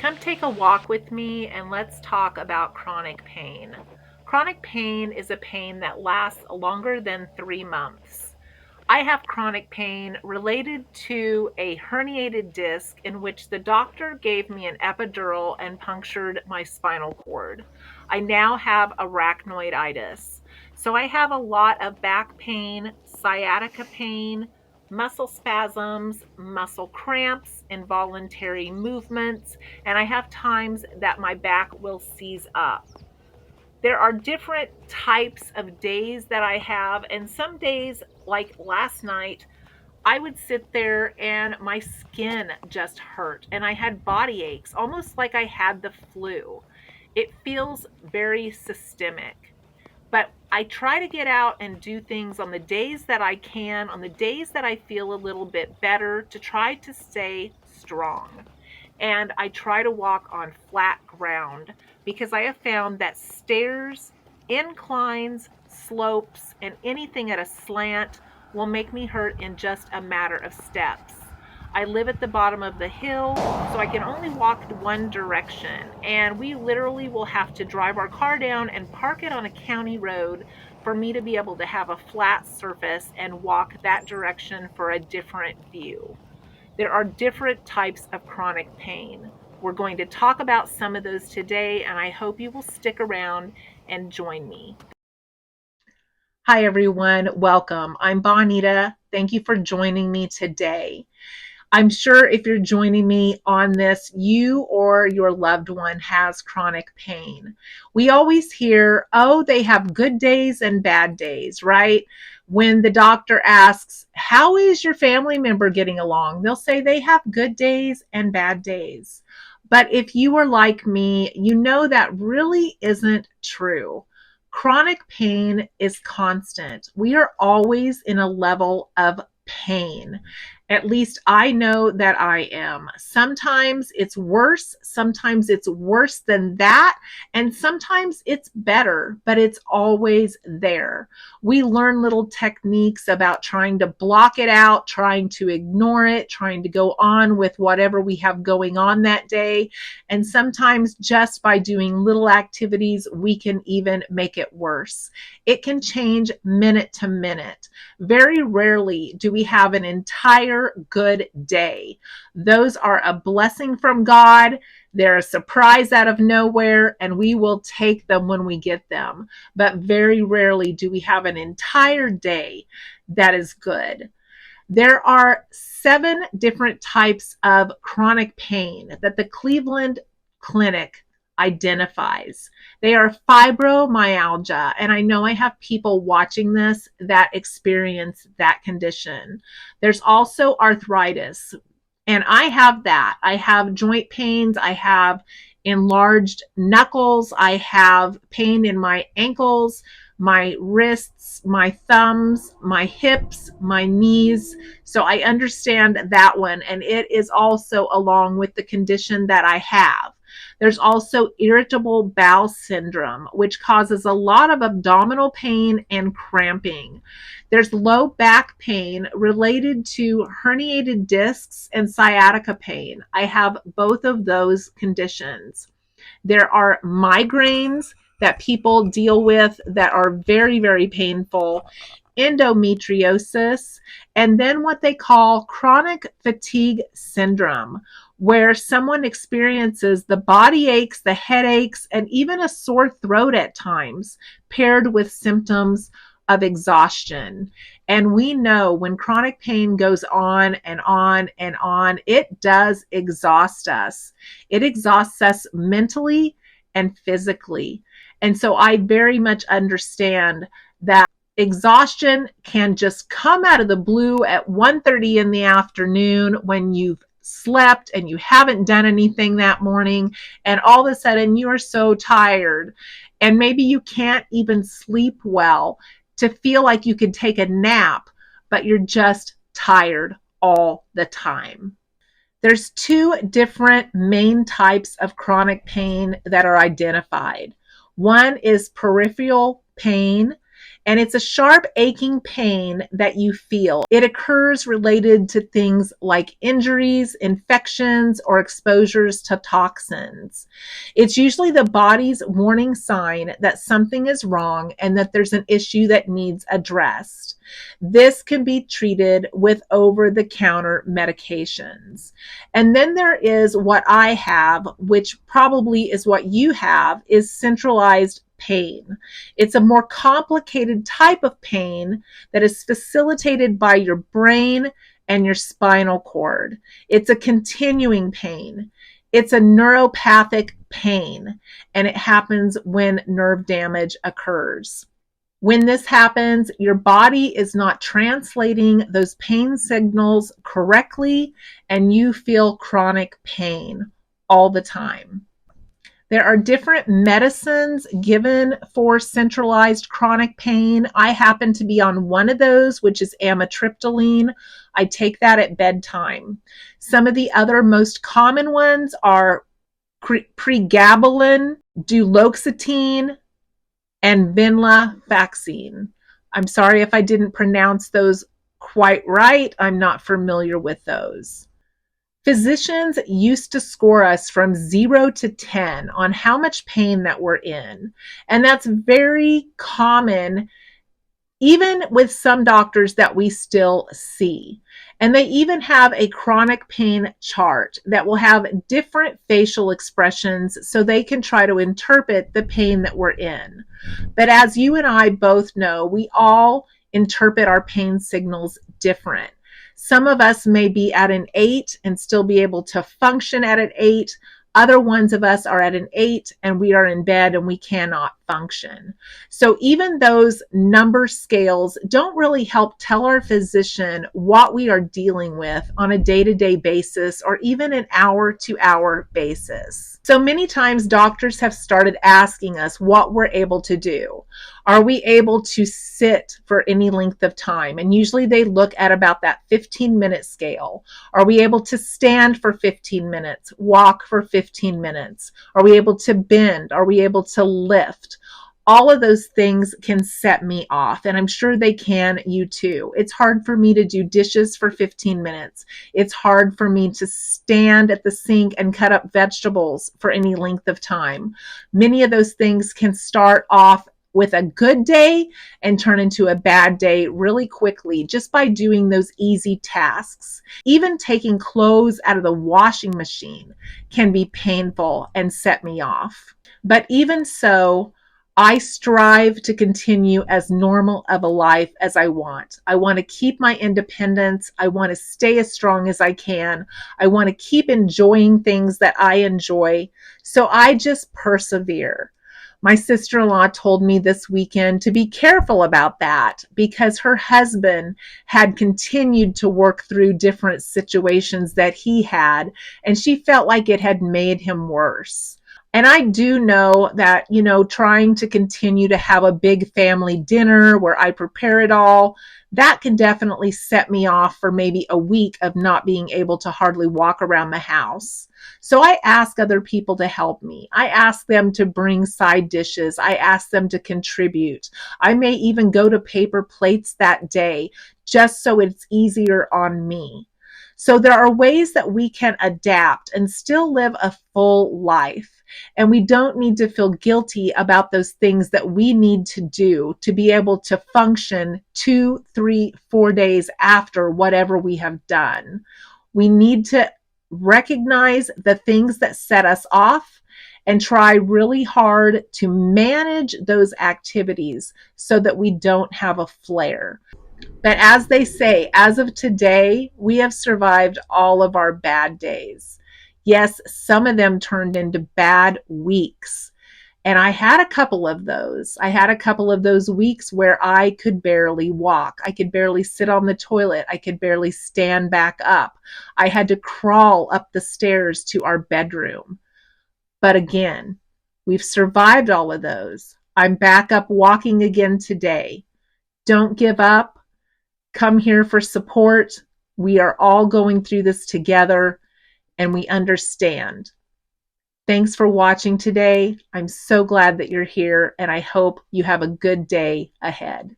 Come take a walk with me and let's talk about chronic pain. Chronic pain is a pain that lasts longer than 3 months. I have chronic pain related to a herniated disc in which the doctor gave me an epidural and punctured my spinal cord. I now have arachnoiditis. So I have a lot of back pain, sciatica pain, muscle spasms, muscle cramps, involuntary movements, and I have times that my back will seize up. There are different types of days that I have, and some days, like last night, I would sit there and my skin just hurt and I had body aches, almost like I had the flu. It feels very systemic. But I try to get out and do things on the days that I can, on the days that I feel a little bit better, to try to stay strong. And I try to walk on flat ground because I have found that stairs, inclines, slopes, and anything at a slant will make me hurt in just a matter of steps. I live at the bottom of the hill, so I can only walk one direction, and we literally will have to drive our car down and park it on a county road for me to be able to have a flat surface and walk that direction for a different view. There are different types of chronic pain. We're going to talk about some of those today, and I hope you will stick around and join me. Hi, everyone. Welcome. I'm Bonita. Thank you for joining me today. I'm sure if you're joining me on this, you or your loved one has chronic pain. We always hear, oh, they have good days and bad days, right? When the doctor asks, how is your family member getting along? They'll say they have good days and bad days. But if you are like me, you know that really isn't true. Chronic pain is constant. We are always in a level of pain. At least I know that I am. Sometimes it's worse. Sometimes it's worse than that. And sometimes it's better, but it's always there. We learn little techniques about trying to block it out, trying to ignore it, trying to go on with whatever we have going on that day. And sometimes just by doing little activities, we can even make it worse. It can change minute to minute. Very rarely do we have an entire good day. Those are a blessing from God. They're a surprise out of nowhere, and we will take them when we get them. But very rarely do we have an entire day that is good. There are 7 different types of chronic pain that the Cleveland Clinic identifies. They are fibromyalgia, and I know I have people watching this that experience that condition. There's also arthritis, and I have that. I have joint pains. I have enlarged knuckles. I have pain in my ankles, my wrists, my thumbs, my hips, my knees. So I understand that one, and it is also along with the condition that I have. There's also irritable bowel syndrome, which causes a lot of abdominal pain and cramping. There's low back pain related to herniated discs and sciatica pain. I have both of those conditions. There are migraines that people deal with that are very, very painful, endometriosis, and then what they call chronic fatigue syndrome, where someone experiences the body aches, the headaches, and even a sore throat at times, paired with symptoms of exhaustion. And we know when chronic pain goes on and on and on, it does exhaust us. It exhausts us mentally and physically. And so I very much understand that exhaustion can just come out of the blue at 1:30 in the afternoon when you've slept and you haven't done anything that morning, and all of a sudden you are so tired, and maybe you can't even sleep well to feel like you could take a nap, but you're just tired all the time. There's 2 different main types of chronic pain that are identified. One is peripheral pain, And it's a sharp aching pain that you feel. It occurs related to things like injuries, infections, or exposures to toxins. It's usually the body's warning sign that something is wrong and that there's an issue that needs addressed. This can be treated with over-the-counter medications. And then there is what I have, which probably is what you have, is centralized pain. It's a more complicated type of pain that is facilitated by your brain and your spinal cord. It's a continuing pain. It's a neuropathic pain, and it happens when nerve damage occurs. When this happens, your body is not translating those pain signals correctly, and you feel chronic pain all the time. There are different medicines given for centralized chronic pain. I happen to be on one of those, which is amitriptyline. I take that at bedtime. Some of the other most common ones are pregabalin, duloxetine, and venlafaxine. I'm sorry if I didn't pronounce those quite right. I'm not familiar with those. Physicians used to score us from 0 to 10 on how much pain that we're in. And that's very common, even with some doctors that we still see. And they even have a chronic pain chart that will have different facial expressions so they can try to interpret the pain that we're in. But as you and I both know, we all interpret our pain signals different. Some of us may be at an 8 and still be able to function at an 8. Other ones of us are at an 8 and we are in bed and we cannot function. So even those number scales don't really help tell our physician what we are dealing with on a day-to-day basis or even an hour-to-hour basis. So many times doctors have started asking us what we're able to do. Are we able to sit for any length of time? And usually they look at about that 15-minute scale. Are we able to stand for 15 minutes, walk for 15 minutes? Are we able to bend? Are we able to lift? All of those things can set me off, and I'm sure they can you too. It's hard for me to do dishes for 15 minutes. It's hard for me to stand at the sink and cut up vegetables for any length of time. Many of those things can start off with a good day and turn into a bad day really quickly just by doing those easy tasks. Even taking clothes out of the washing machine can be painful and set me off. But even so, I strive to continue as normal of a life as I want. I want to keep my independence. I want to stay as strong as I can. I want to keep enjoying things that I enjoy. So I just persevere. My sister-in-law told me this weekend to be careful about that because her husband had continued to work through different situations that he had, and she felt like it had made him worse. And I do know that, trying to continue to have a big family dinner where I prepare it all, that can definitely set me off for maybe a week of not being able to hardly walk around the house. So I ask other people to help me. I ask them to bring side dishes. I ask them to contribute. I may even go to paper plates that day just so it's easier on me. So there are ways that we can adapt and still live a full life. And we don't need to feel guilty about those things that we need to do to be able to function 2, 3, 4 days after whatever we have done. We need to recognize the things that set us off and try really hard to manage those activities so that we don't have a flare. But as they say, as of today, we have survived all of our bad days. Yes, some of them turned into bad weeks. And I had a couple of those. I had a couple of those weeks where I could barely walk. I could barely sit on the toilet. I could barely stand back up. I had to crawl up the stairs to our bedroom. But again, we've survived all of those. I'm back up walking again today. Don't give up. Come here for support. We are all going through this together, and we understand. Thanks for watching today. I'm so glad that you're here, and I hope you have a good day ahead.